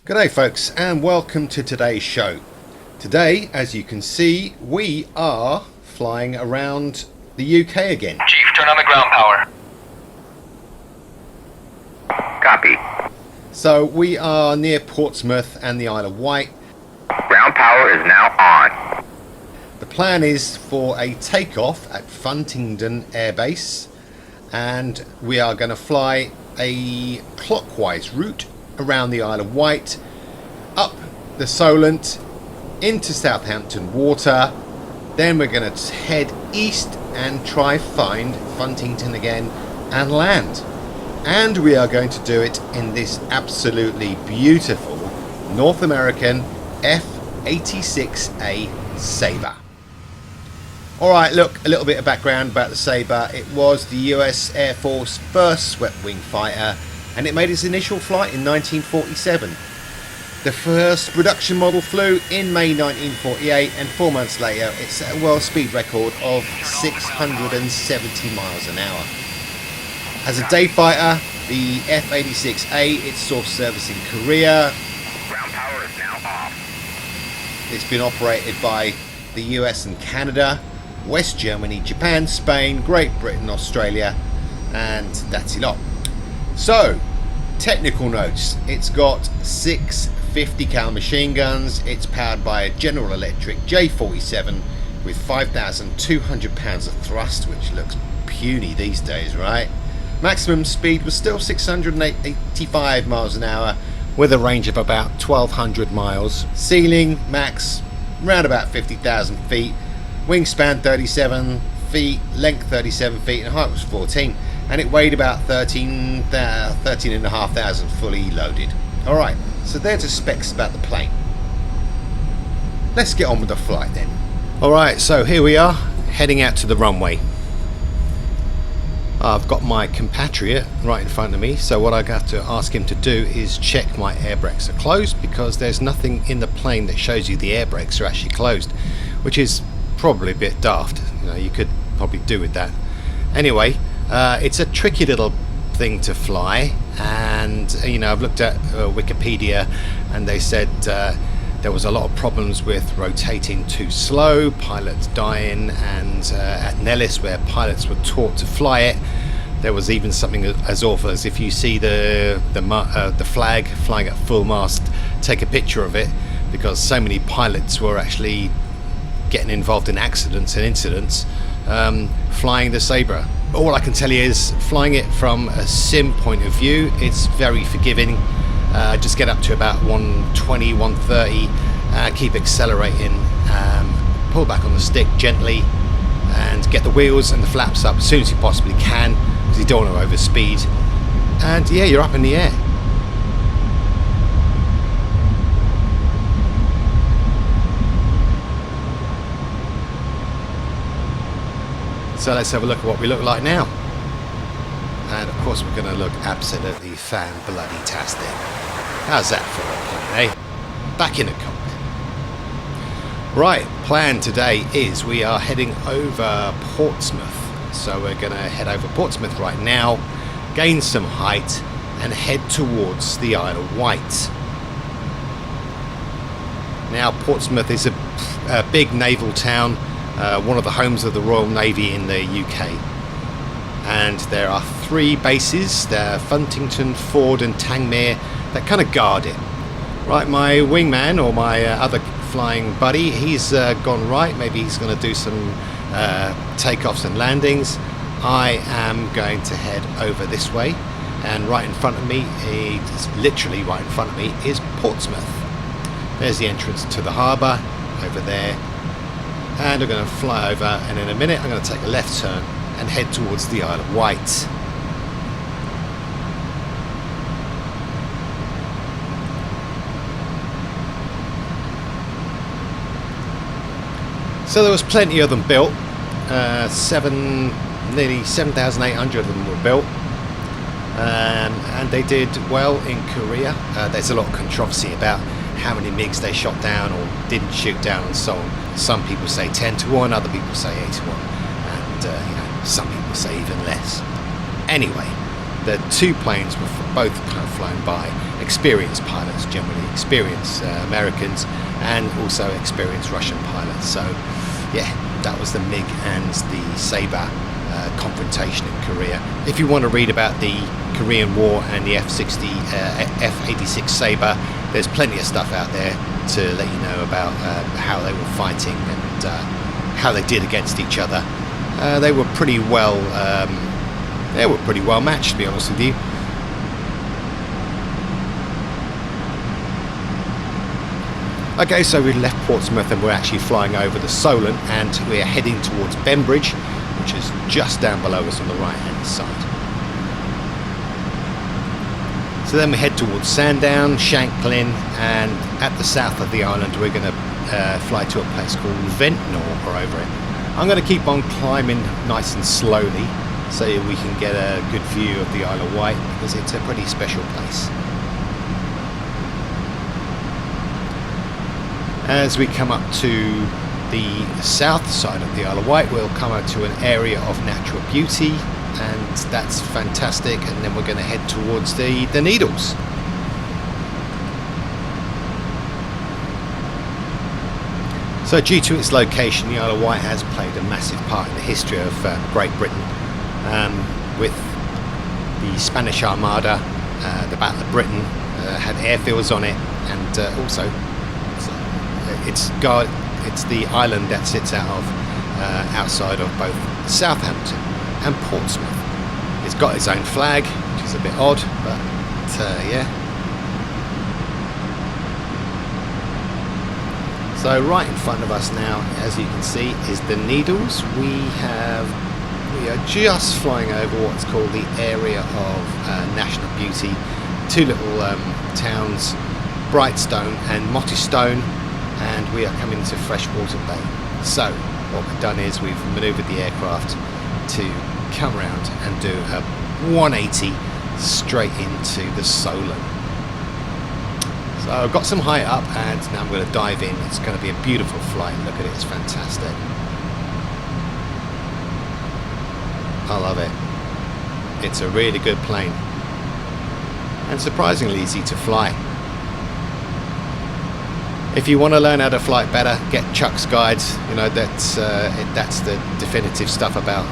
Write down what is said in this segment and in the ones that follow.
G'day folks, and welcome to today's show. Today, as you can see, we are flying around the UK again. Chief, turn on the ground power. Copy. So we are near Portsmouth and the Isle of Wight. Ground power is now on. The plan is for a takeoff at Funtington Air Base, and we are going to fly a clockwise route around the Isle of Wight, up the Solent, into Southampton Water. Then we're going to head east and try find Funtington again and land. And we are going to do it in this absolutely beautiful North American F-86 Sabre. Alright, look, a little bit of background about the Sabre. It was the US Air Force first swept-wing fighter, and it made its initial flight in 1947. The first production model flew in May 1948, and 4 months later it set a world speed record of 670 miles an hour. As a day fighter, the F-86 it saw service in Korea. Ground power is now off. It's been operated by the US and Canada, West Germany, Japan, Spain, Great Britain, Australia, and that's it lot. So, technical notes. It's got 6 50 cal machine guns. It's powered by a General Electric J47 with 5,200 pounds of thrust, which looks puny these days, right? Maximum speed was still 685 miles an hour with a range of about 1,200 miles. Ceiling max around about 50,000 feet. Wingspan 37 feet, length 37 feet, and height was 14. And it weighed about 13,500 fully loaded. Alright, so there's the specs about the plane. Let's get on with the flight then. Alright, so here we are, heading out to the runway. I've got my compatriot right in front of me, so what I have to ask him to do is check my air brakes are closed, because there's nothing in the plane that shows you the air brakes are actually closed, which is probably a bit daft. You know, you could probably do with that. Anyway, it's a tricky little thing to fly, and you know, I've looked at Wikipedia, and they said there was a lot of problems with rotating too slow, pilots dying, and at Nellis, where pilots were taught to fly it, there was even something as awful as if you see the flag flying at full mast, take a picture of it, because so many pilots were actually getting involved in accidents and incidents flying the Sabre. All I can tell you is, flying it from a sim point of view, it's very forgiving. Just get up to about 120, 130, keep accelerating, pull back on the stick gently, and get the wheels and the flaps up as soon as you possibly can, because you don't want to overspeed. And yeah, you're up in the air. So let's have a look at what we look like now. And of course we're going to look absolutely fan-bloody-tastic. How's that for a plane, eh? Back in the cockpit. Right, plan today is we are heading over Portsmouth. So we're going to head over Portsmouth right now, gain some height, and head towards the Isle of Wight. Now, Portsmouth is a big naval town, one of the homes of the Royal Navy in the UK. And there are 3 bases there: Funtington, Ford and Tangmere, that kind of guard it. Right, my wingman, or my other flying buddy, he's gone right. Maybe he's going to do some takeoffs and landings. I am going to head over this way, and right in front of me, literally right in front of me, is Portsmouth. There's the entrance to the harbour over there, and I'm going to fly over, and in a minute I'm going to take a left turn and head towards the Isle of Wight. So there was plenty of them built, nearly 7,800 of them were built, and they did well in Korea. There's a lot of controversy about how many MiGs they shot down or didn't shoot down and so on. Some people say 10-1, other people say 8-1, and you know, some people say even less. Anyway, the 2 planes were both kind of flown by experienced pilots generally, experienced Americans and also experienced Russian pilots. So yeah, that was the MiG and the Sabre confrontation in Korea. If you want to read about the Korean War and the F-86 Sabre, there's plenty of stuff out there to let you know about how they were fighting and how they did against each other. They were pretty well matched, to be honest with you. Okay, so we left Portsmouth and we're actually flying over the Solent, and we're heading towards Bembridge, which is just down below us on the right hand side. So then we head towards Sandown, Shanklin, and at the south of the island we're going to fly to a place called Ventnor, or over it. I'm going to keep on climbing nice and slowly so we can get a good view of the Isle of Wight, because it's a pretty special place. As we come up to the south side of the Isle of Wight, we'll come out to an area of natural beauty, and that's fantastic, and then we're going to head towards the Needles. So due to its location, the Isle of Wight has played a massive part in the history of Great Britain, with the Spanish Armada. The Battle of Britain had airfields on it, and also it's the island that sits outside of both Southampton and Portsmouth. It's got its own flag, which is a bit odd, but yeah. So right in front of us now, as you can see, is the Needles. We are just flying over what's called the area of national beauty. Two little towns, Brightstone and Mottistone, and we are coming to Freshwater Bay. So what we've done is we've manoeuvred the aircraft to come around and do a 180 straight into the Solent. So I've got some height up, and now I'm going to dive in. It's going to be a beautiful flight. Look at it, it's fantastic. I love it. It's a really good plane, and surprisingly easy to fly. If you want to learn how to fly it better, get Chuck's guides. You know, that's the definitive stuff about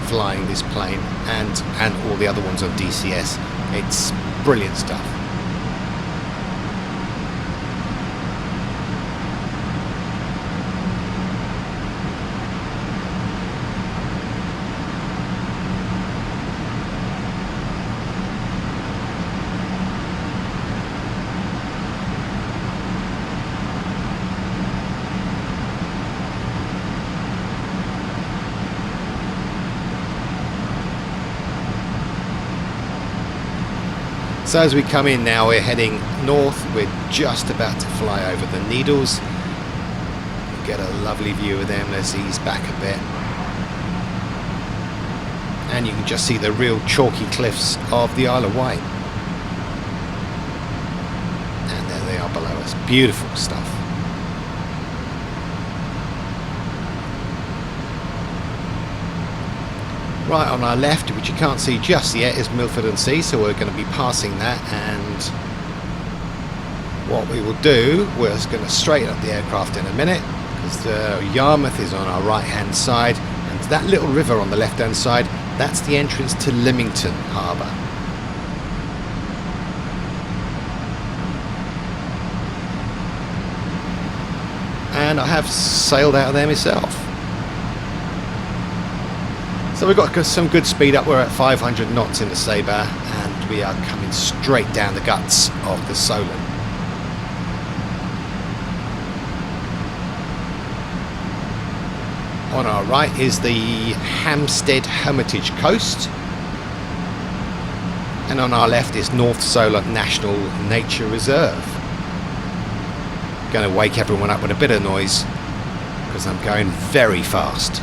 flying this plane, and all the other ones on DCS. It's brilliant stuff. So as we come in now, we're heading north. We're just about to fly over the Needles. Get a lovely view of them. Let's ease back a bit. And you can just see the real chalky cliffs of the Isle of Wight. And there they are below us. Beautiful stuff. Right on our left, which you can't see just yet, is Milford-on-Sea, so we're going to be passing that, and what we will do, we're just going to straighten up the aircraft in a minute, because Yarmouth is on our right hand side, and that little river on the left hand side, that's the entrance to Lymington Harbour. And I have sailed out of there myself. So we've got some good speed up. We're at 500 knots in the Sabre, and we are coming straight down the guts of the Solent. On our right is the Hampstead Hermitage coast, and on our left is North Solent National Nature Reserve. Going to wake everyone up with a bit of noise because I'm going very fast.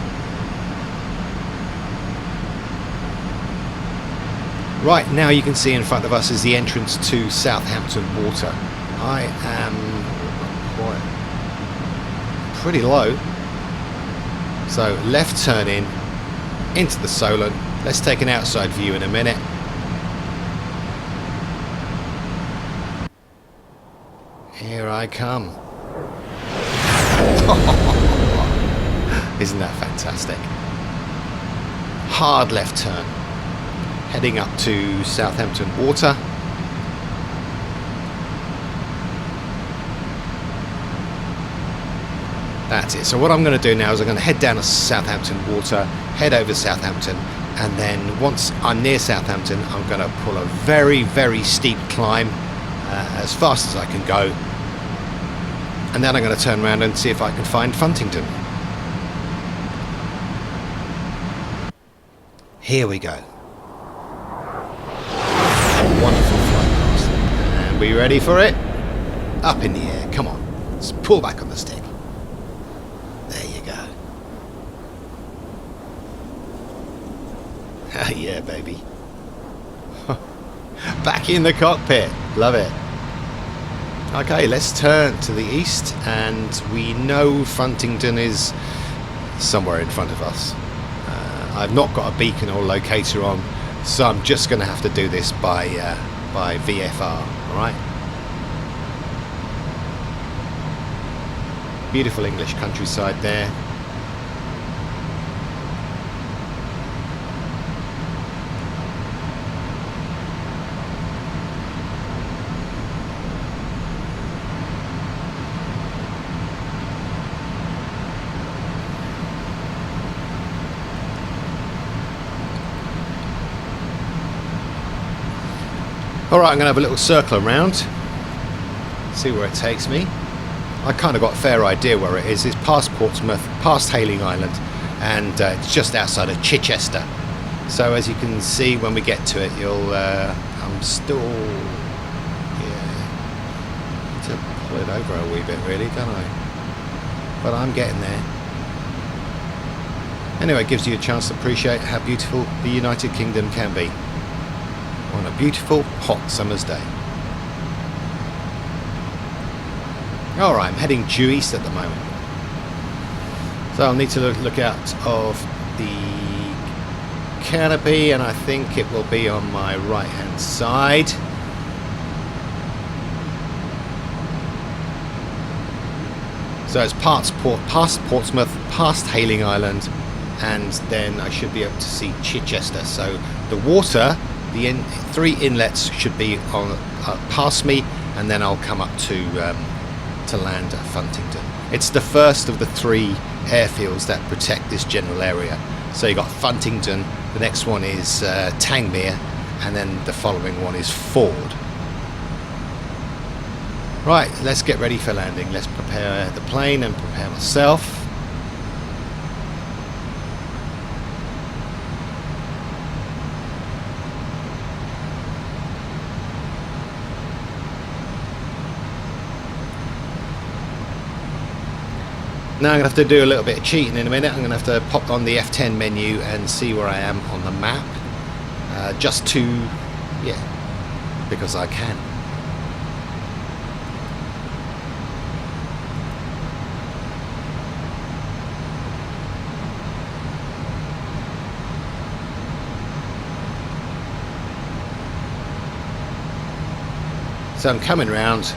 Right, now you can see in front of us is the entrance to Southampton Water. I am pretty low, so left turn in into the Solent. Let's take an outside view in a minute. Here I come. Isn't that fantastic? Hard left turn. Heading up to Southampton Water. That's it. So what I'm going to do now is I'm going to head down to Southampton Water, head over Southampton, and then once I'm near Southampton, I'm going to pull a very, very steep climb as fast as I can go. And then I'm going to turn around and see if I can find Funtington. Here we go. Wonderful flight past. And we ready for it? Up in the air. Come on. Let's pull back on the stick. There you go. Yeah, baby. Back in the cockpit. Love it. Okay, let's turn to the east, and we know Funtington is somewhere in front of us. I've not got a beacon or locator on, so I'm just going to have to do this by VFR. All right. Beautiful English countryside there. Alright, I'm going to have a little circle around, see where it takes me. I kind of got a fair idea where it is. It's past Portsmouth, past Hayling Island, and it's just outside of Chichester. So as you can see when we get to it, I'm still, need to pull it over a wee bit really, don't I? But I'm getting there. Anyway, it gives you a chance to appreciate how beautiful the United Kingdom can be on a beautiful hot summer's day. Alright, I'm heading due east at the moment, so I'll need to look out of the canopy, and I think it will be on my right hand side. So it's past Portsmouth, past Hayling Island, and then I should be able to see Chichester. So the water, the three inlets should be on past me, and then I'll come up to land at Funtington. It's the first of the three airfields that protect this general area. So you got Funtington, the next one is Tangmere, and then the following one is Ford. Right, let's get ready for landing. Let's prepare the plane and prepare myself. Now I'm going to have to do a little bit of cheating in a minute. I'm going to have to pop on the F10 menu and see where I am on the map. Just to, because I can. So I'm coming round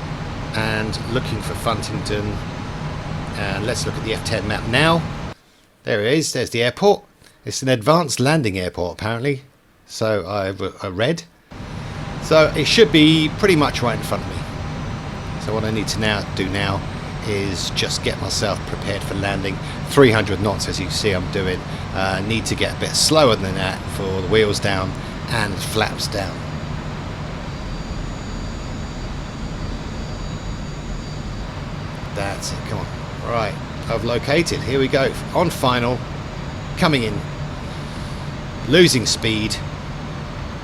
and looking for Funtington. And let's look at the F10 map now. There it is, there's the airport. It's an advanced landing airport apparently, so I read. So it should be pretty much right in front of me. So what I need to do now is just get myself prepared for landing. 300 knots as you see I'm doing. Need to get a bit slower than that for the wheels down and flaps down. That's it, come on. Right, I've located, here we go, on final, coming in, losing speed,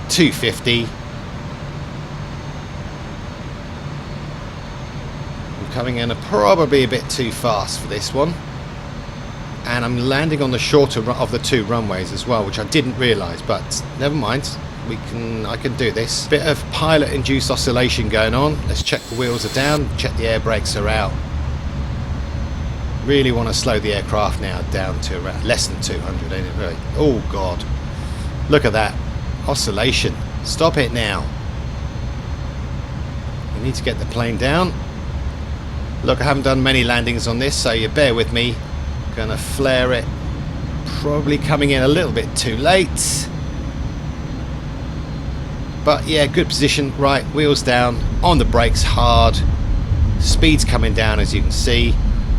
250, I'm coming in probably a bit too fast for this one, and I'm landing on the shorter of the two runways as well, which I didn't realise, but never mind, I can do this. Bit of pilot induced oscillation going on. Let's check the wheels are down, check the air brakes are out. Really want to slow the aircraft now down to around less than 200, ain't it really? Oh god, look at that oscillation. Stop it now. We need to get the plane down Look, I haven't done many landings on this, so you bear with me. Gonna flare it. Probably coming in a little bit too late. But yeah, good position. Right, wheels down, on the brakes hard. Speed's coming down, as you can see.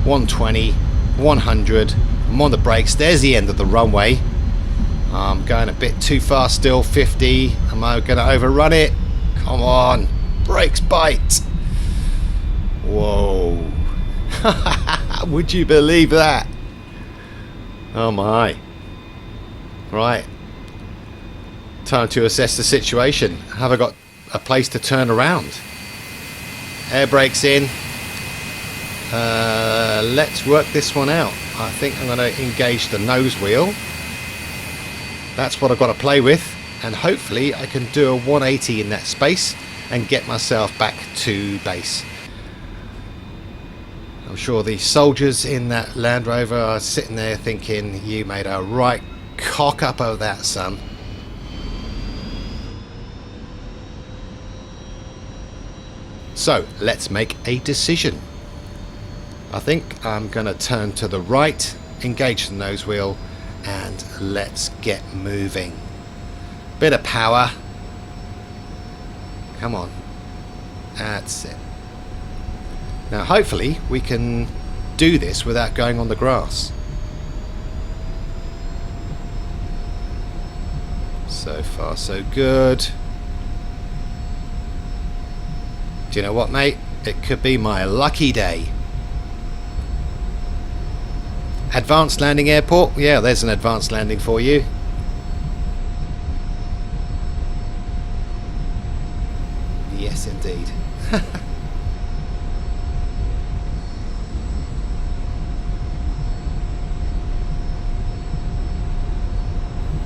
120, 100. I'm on the brakes. There's the end of the runway. I'm going a bit too fast still. 50. Am I going to overrun it? Come on. Brakes bite. Whoa. Would you believe that? Oh my. Right. Time to assess the situation. Have I got a place to turn around? Air brakes in. Let's work this one out. I think I'm going to engage the nose wheel. That's what I've got to play with, and hopefully I can do a 180 in that space and get myself back to base. I'm sure the soldiers in that Land Rover are sitting there thinking, you made a right cock up of that, son. So let's make a decision. I think I'm going to turn to the right, engage the nose wheel, and let's get moving. Bit of power. Come on. That's it. Now hopefully we can do this without going on the grass. So far so good. Do you know what, mate? It could be my lucky day. Advanced landing airport. Yeah, there's an advanced landing for you. Yes, indeed.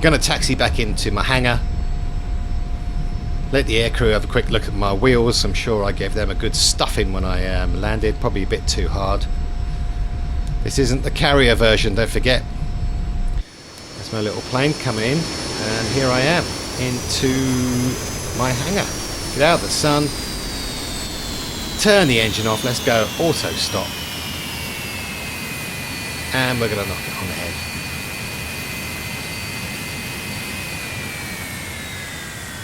Gonna taxi back into my hangar. Let the aircrew have a quick look at my wheels. I'm sure I gave them a good stuffing when I landed. Probably a bit too hard. This isn't the carrier version, don't forget. There's my little plane coming in, and here I am into my hangar. Get out of the sun, turn the engine off, let's go auto stop, and we're going to knock it on the head.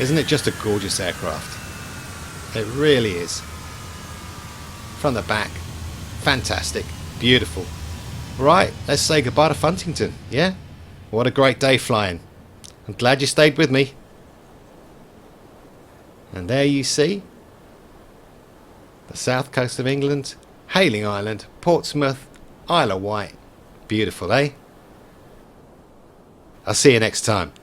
Isn't it just a gorgeous aircraft? It really is. From the back, fantastic, beautiful. Right, let's say goodbye to Funtington. Yeah? What a great day flying. I'm glad you stayed with me. And there you see the south coast of England, Hayling Island, Portsmouth, Isle of Wight. Beautiful, eh? I'll see you next time.